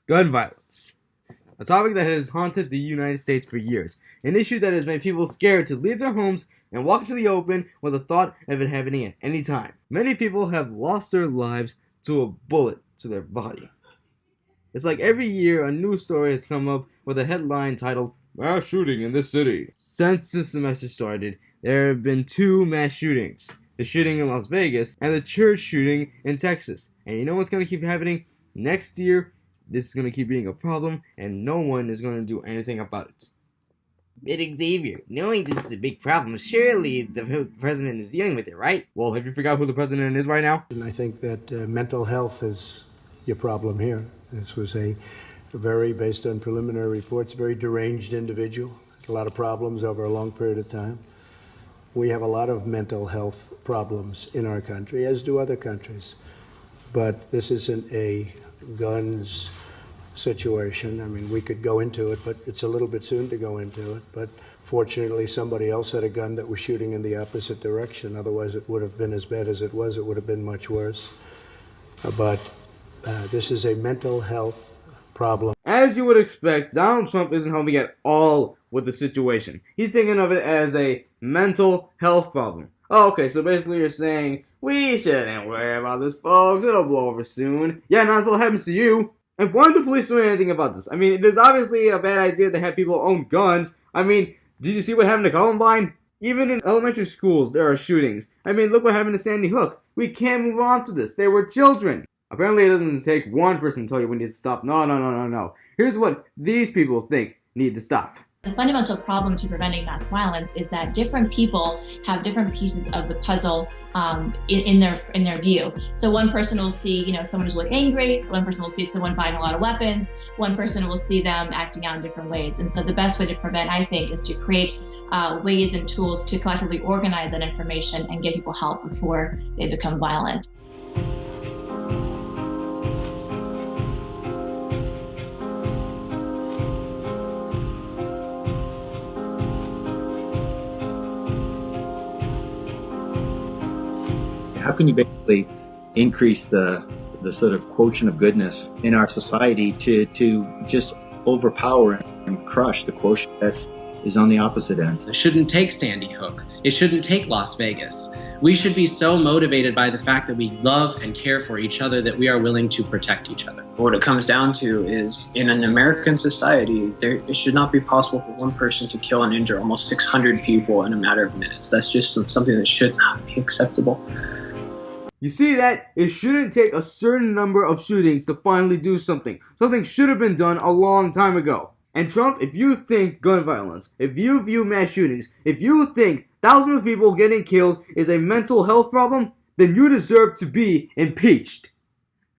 Gun violence. A topic that has haunted the United States for years. An issue that has made people scared to leave their homes and walk into the open with the thought of it happening at any time. Many people have lost their lives to a bullet to their body. It's like every year a news story has come up with a headline titled, "Mass Shooting in this City." Since this semester started, there have been two mass shootings. The shooting in Las Vegas and the church shooting in Texas. And you know what's going to keep happening? Next year, this is going to keep being a problem, and no one is going to do anything about it. But Xavier, knowing this is a big problem, surely the president is dealing with it, right? Well, have you forgot who the president is right now? And I think that mental health is your problem here. This was a very, based on preliminary reports, very deranged individual. A lot of problems over a long period of time. We have a lot of mental health problems in our country, as do other countries. But this isn't a guns situation. I mean, we could go into it, but it's a little bit soon to go into it. But fortunately, somebody else had a gun that was shooting in the opposite direction. Otherwise, it would have been as bad as it was. It would have been much worse. But this is a mental health problem. As you would expect, Donald Trump isn't helping at all with the situation. He's thinking of it as a mental health problem. Oh, okay, so basically you're saying, we shouldn't worry about this, folks. It'll blow over soon. Yeah, not until it happens to you. And why aren't the police doing anything about this? I mean, it is obviously a bad idea to have people own guns. I mean, did you see what happened to Columbine? Even in elementary schools, there are shootings. I mean, look what happened to Sandy Hook. We can't move on to this. They were children. Apparently, it doesn't take one person to tell you we need to stop. No. Here's what these people think need to stop. The fundamental problem to preventing mass violence is that different people have different pieces of the puzzle in their view. So one person will see, someone who's really angry. So one person will see someone buying a lot of weapons. One person will see them acting out in different ways. And so the best way to prevent, I think, is to create ways and tools to collectively organize that information and give people help before they become violent. How can you basically increase the sort of quotient of goodness in our society to just overpower and crush the quotient that is on the opposite end? It shouldn't take Sandy Hook. It shouldn't take Las Vegas. We should be so motivated by the fact that we love and care for each other that we are willing to protect each other. What it comes down to is, in an American society, it should not be possible for one person to kill and injure almost 600 people in a matter of minutes. That's just something that should not be acceptable. You see that? It shouldn't take a certain number of shootings to finally do something. Something should have been done a long time ago. And Trump, if you think gun violence, if you view mass shootings, if you think thousands of people getting killed is a mental health problem, then you deserve to be impeached.